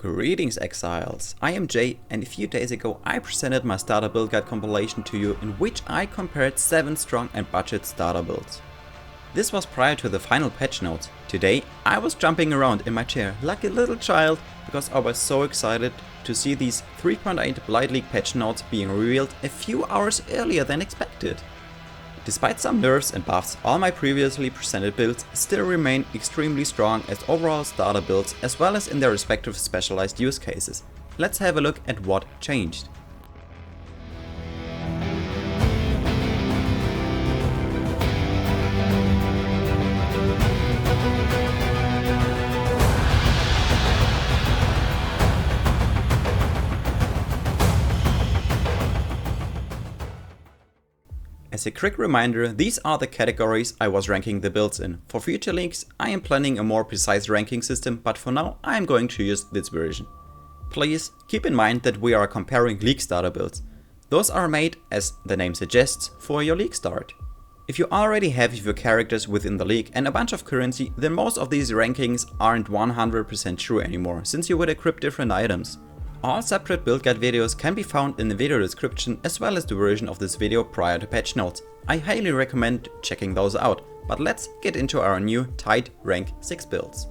Greetings exiles, I am Jay, and a few days ago I presented my starter build guide compilation to you, in which I compared 7 strong and budget starter builds. This was prior to the final patch notes. Today I was jumping around in my chair like a little child because I was so excited to see these 3.8 Blight League patch notes being revealed a few hours earlier than expected. Despite some nerfs and buffs, all my previously presented builds still remain extremely strong as overall starter builds, as well as in their respective specialized use cases. Let's have a look at what changed. As a quick reminder, these are the categories I was ranking the builds in. For future leagues, I am planning a more precise ranking system, but for now I am going to use this version. Please keep in mind that we are comparing league starter builds. Those are made, as the name suggests, for your league start. If you already have your characters within the league and a bunch of currency, then most of these rankings aren't 100% true anymore, since you would equip different items. All separate build guide videos can be found in the video description, as well as the version of this video prior to patch notes. I highly recommend checking those out, but let's get into our new tight rank 6 builds.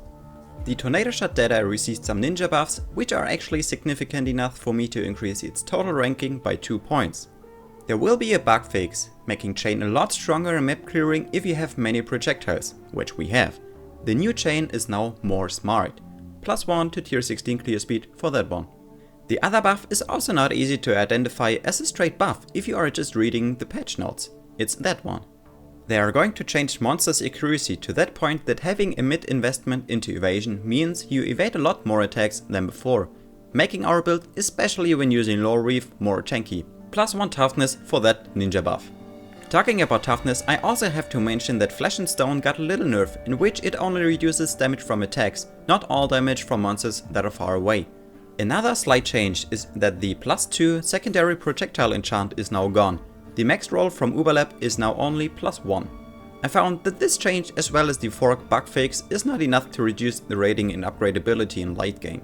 The Tornado Shot data received some ninja buffs, which are actually significant enough for me to increase its total ranking by 2 points. There will be a bug fix, making chain a lot stronger in map clearing if you have many projectiles, which we have. The new chain is now more smart, +1 to tier 16 clear speed for that one. The other buff is also not easy to identify as a straight buff if you are just reading the patch notes. It's that one. They are going to change monsters' accuracy to that point that having a mid investment into evasion means you evade a lot more attacks than before, making our build, especially when using low reef, more tanky. +1 toughness for that ninja buff. Talking about toughness, I also have to mention that Flesh and Stone got a little nerf, in which it only reduces damage from attacks, not all damage from monsters that are far away. Another slight change is that the +2 secondary projectile enchant is now gone. The max roll from Uberlap is now only +1. I found that this change, as well as the fork bug fix, is not enough to reduce the rating and upgradability in late game.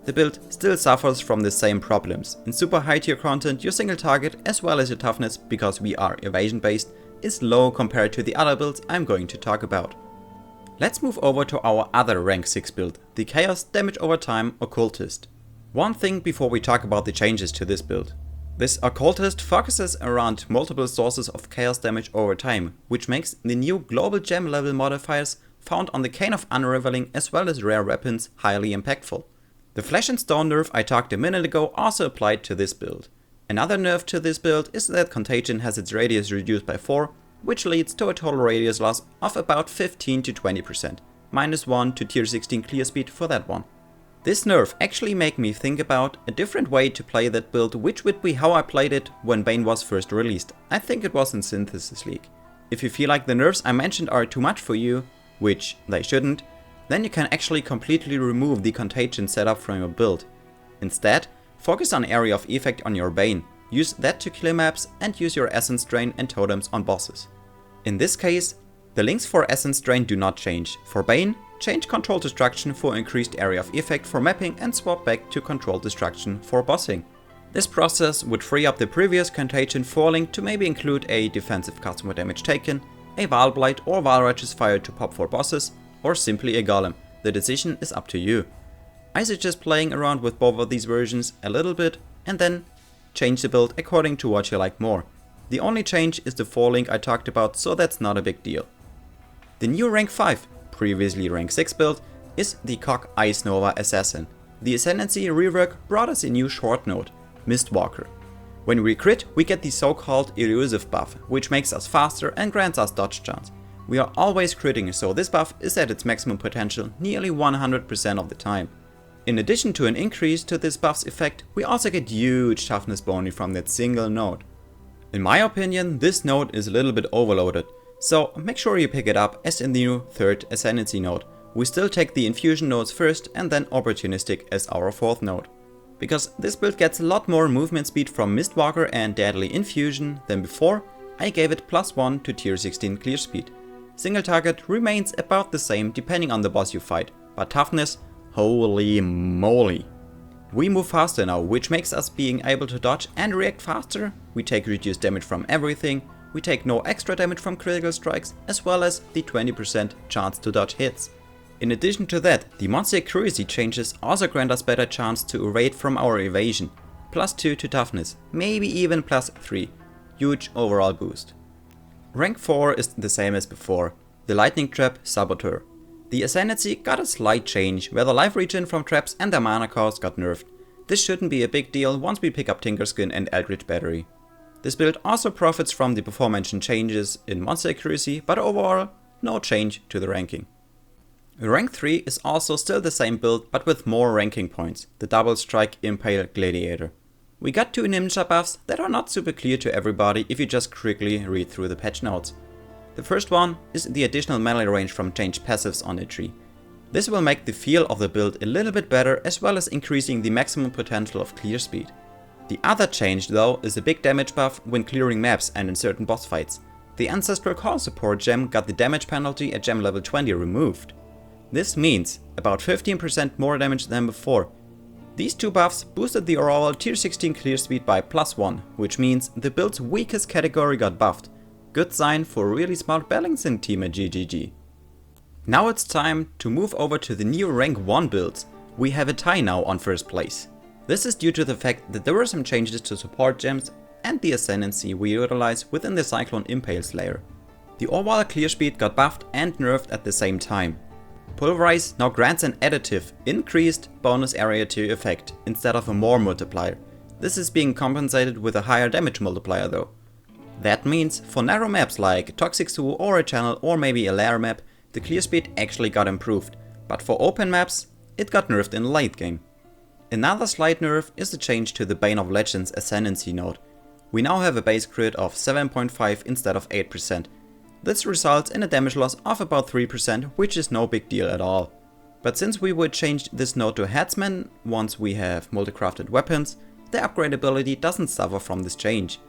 The build still suffers from the same problems. In super high tier content, your single target as well as your toughness, because we are evasion based, is low compared to the other builds I'm going to talk about. Let's move over to our other rank 6 build, the Chaos Damage Over Time Occultist. One thing before we talk about the changes to this build. This Occultist focuses around multiple sources of chaos damage over time, which makes the new global gem level modifiers found on the Cane of Unraveling as well as rare weapons highly impactful. The Flesh and Stone nerf I talked a minute ago also applied to this build. Another nerf to this build is that Contagion has its radius reduced by 4, which leads to a total radius loss of about 15 to 20%, -1 to tier 16 clear speed for that one. This nerf actually made me think about a different way to play that build, which would be how I played it when Bane was first released. I think it was in Synthesis League. If you feel like the nerfs I mentioned are too much for you, which they shouldn't, then you can actually completely remove the Contagion setup from your build. Instead, focus on Area of Effect on your Bane, use that to clear maps, and use your Essence Drain and Totems on bosses. In this case, the links for Essence Drain do not change. For Bane, change Control Destruction for increased Area of Effect for mapping and swap back to Control Destruction for bossing. This process would free up the previous Contagion falling to maybe include a defensive customer damage taken, a Vaal Blight or Vaal Righteous Fire to pop for bosses, or simply a Golem. The decision is up to you. I suggest playing around with both of these versions a little bit and then change the build according to what you like more. The only change is the fall link I talked about, so that's not a big deal. The new rank 5, previously rank 6 build, is the Cock Ice Nova Assassin. The Ascendancy rework brought us a new short node, Mistwalker. When we crit, we get the so-called elusive buff, which makes us faster and grants us dodge chance. We are always critting, so this buff is at its maximum potential nearly 100% of the time. In addition to an increase to this buff's effect, we also get huge toughness bonus from that single node. In my opinion, this node is a little bit overloaded. So make sure you pick it up as in the new 3rd Ascendancy node. We still take the infusion nodes first and then Opportunistic as our 4th node. Because this build gets a lot more movement speed from Mistwalker and Deadly Infusion than before, I gave it +1 to tier 16 clear speed. Single target remains about the same depending on the boss you fight, but toughness, holy moly. We move faster now, which makes us being able to dodge and react faster. We take reduced damage from everything. We take no extra damage from critical strikes, as well as the 20% chance to dodge hits. In addition to that, the monster accuracy changes also grant us better chance to evade from our evasion. +2 to toughness, maybe even +3. Huge overall boost. Rank 4 is the same as before, the lightning trap Saboteur. The ascendancy got a slight change, where the life regen from traps and their mana cost got nerfed. This shouldn't be a big deal once we pick up Tinkerskin and Eldritch Battery. This build also profits from the before mentioned changes in monster accuracy, but overall, no change to the ranking. Rank 3 is also still the same build, but with more ranking points, the Double Strike Impale Gladiator. We got 2 ninja buffs that are not super clear to everybody if you just quickly read through the patch notes. The first one is the additional melee range from changed passives on the tree. This will make the feel of the build a little bit better, as well as increasing the maximum potential of clear speed. The other change though is a big damage buff when clearing maps and in certain boss fights. The Ancestral Call support gem got the damage penalty at gem level 20 removed. This means about 15% more damage than before. These 2 buffs boosted the overall tier 16 clear speed by +1, which means the build's weakest category got buffed. Good sign for a really smart balancing team at GGG. Now it's time to move over to the new rank 1 builds. We have a tie now on first place. This is due to the fact that there were some changes to support gems and the ascendancy we utilize within the Cyclone Impale Slayer. The overall clear speed got buffed and nerfed at the same time. Pulverize now grants an additive, increased bonus area to effect instead of a more multiplier. This is being compensated with a higher damage multiplier though. That means for narrow maps like Toxic Zoo or a channel or maybe a lair map, the clear speed actually got improved, but for open maps, it got nerfed in late game. Another slight nerf is the change to the Bane of Legends Ascendancy node. We now have a base crit of 7.5 instead of 8%. This results in a damage loss of about 3%, which is no big deal at all. But since we would change this node to Headsman once we have multi-crafted weapons, the upgradability doesn't suffer from this change.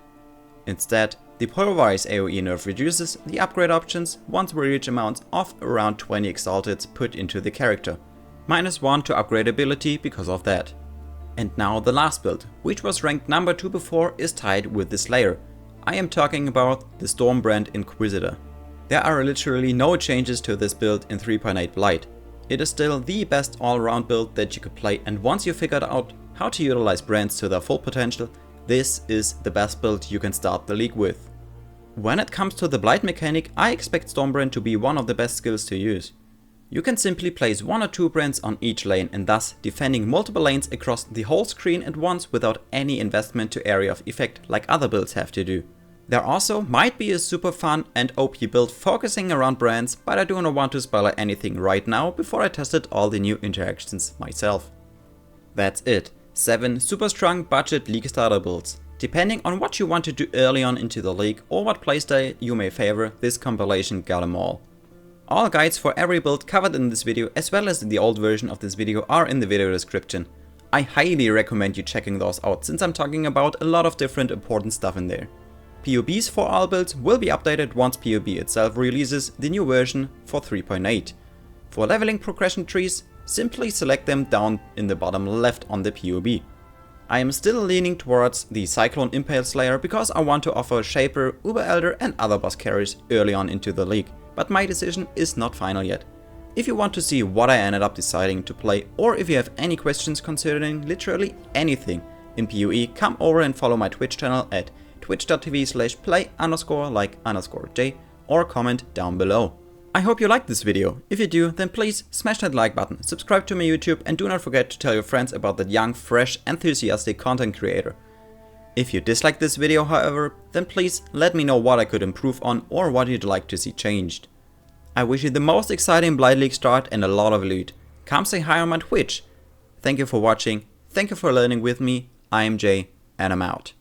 Instead, the Pulverize AoE nerf reduces the upgrade options once we reach amounts of around 20 exalteds put into the character. -1 to upgradability because of that. And now the last build, which was ranked number 2 before, is tied with the Slayer. I am talking about the Stormbrand Inquisitor. There are literally no changes to this build in 3.8 Blight. It is still the best all-around build that you could play, and once you figured out how to utilize brands to their full potential, this is the best build you can start the league with. When it comes to the Blight mechanic, I expect Stormbrand to be one of the best skills to use. You can simply place 1 or 2 brands on each lane and thus defending multiple lanes across the whole screen at once without any investment to area of effect like other builds have to do. There also might be a super fun and OP build focusing around brands, but I do not want to spoil anything right now before I tested all the new interactions myself. That's it, 7 super strong budget league starter builds. Depending on what you want to do early on into the league or what playstyle you may favor, this compilation got them all. All guides for every build covered in this video, as well as the old version of this video, are in the video description. I highly recommend you checking those out, since I'm talking about a lot of different important stuff in there. PoBs for all builds will be updated once PoB itself releases the new version for 3.8. For leveling progression trees, simply select them down in the bottom left on the PoB. I am still leaning towards the Cyclone Impale Slayer because I want to offer Shaper, Uber Elder and other boss carries early on into the league, but my decision is not final yet. If you want to see what I ended up deciding to play, or if you have any questions concerning literally anything in PoE, come over and follow my Twitch channel at twitch.tv/play_like_j or comment down below. I hope you liked this video. If you do, then please smash that like button, subscribe to my YouTube and do not forget to tell your friends about that young, fresh, enthusiastic content creator. If you dislike this video, however, then please let me know what I could improve on or what you'd like to see changed. I wish you the most exciting Blight League start and a lot of loot. Come say hi on my Twitch. Thank you for watching, thank you for learning with me, I am Jay, and I'm out.